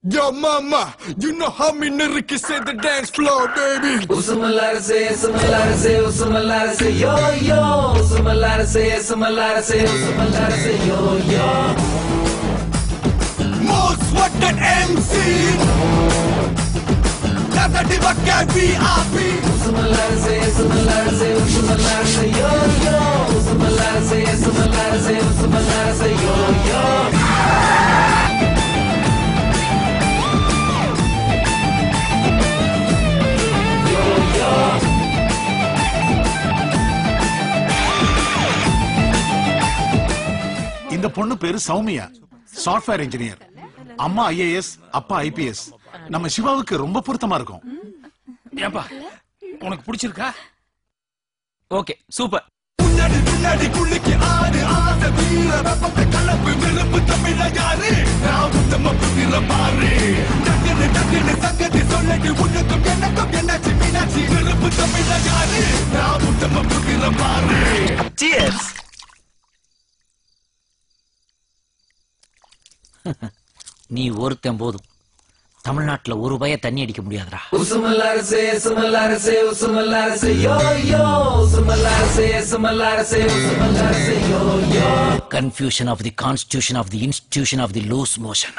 Yo, mama, you know how me niggas say the dance floor, baby. Usumalara say, yo yo. Usumalara say, yo yo. Most wanted MC. That's a diva VIP. Usumalara say, yo yo. Usumalara say, yo yo. இந்த பொண்ணு பேரு Soumya, software engineer. அம்மா IAS, அப்பா IPS. நம்ம சிவாவுக்கு ரொம்ப பொருத்தமா இருக்கும். ஏப்பா உனக்கு பிடிச்சிருக்கா? Okay super. முன்னாடி முன்னாடி குளிக்கு ஆடு ஆசை வீர வெப்பத்தை கலப்பு விருப்பு தமிழகாரு நான் உத்தம புதிர பாரு டக்குனு டக்குனு சங்கதி சொல்லடி உனக்கும் எனக்கும் என்னாச்சு மீனாட்சி விருப்பு தமிழகாரு நான் உத்தம புதிர பாரு. Cheers. நீ ஒருத்தன் போதும், தமிழ்நாட்டுல ஒரு பய தண்ணி அடிக்க முடியாதுடா. Usumalara say, yo yo. Usumalara say, yo yo. Confusion of the constitution of the institution of the loose motion.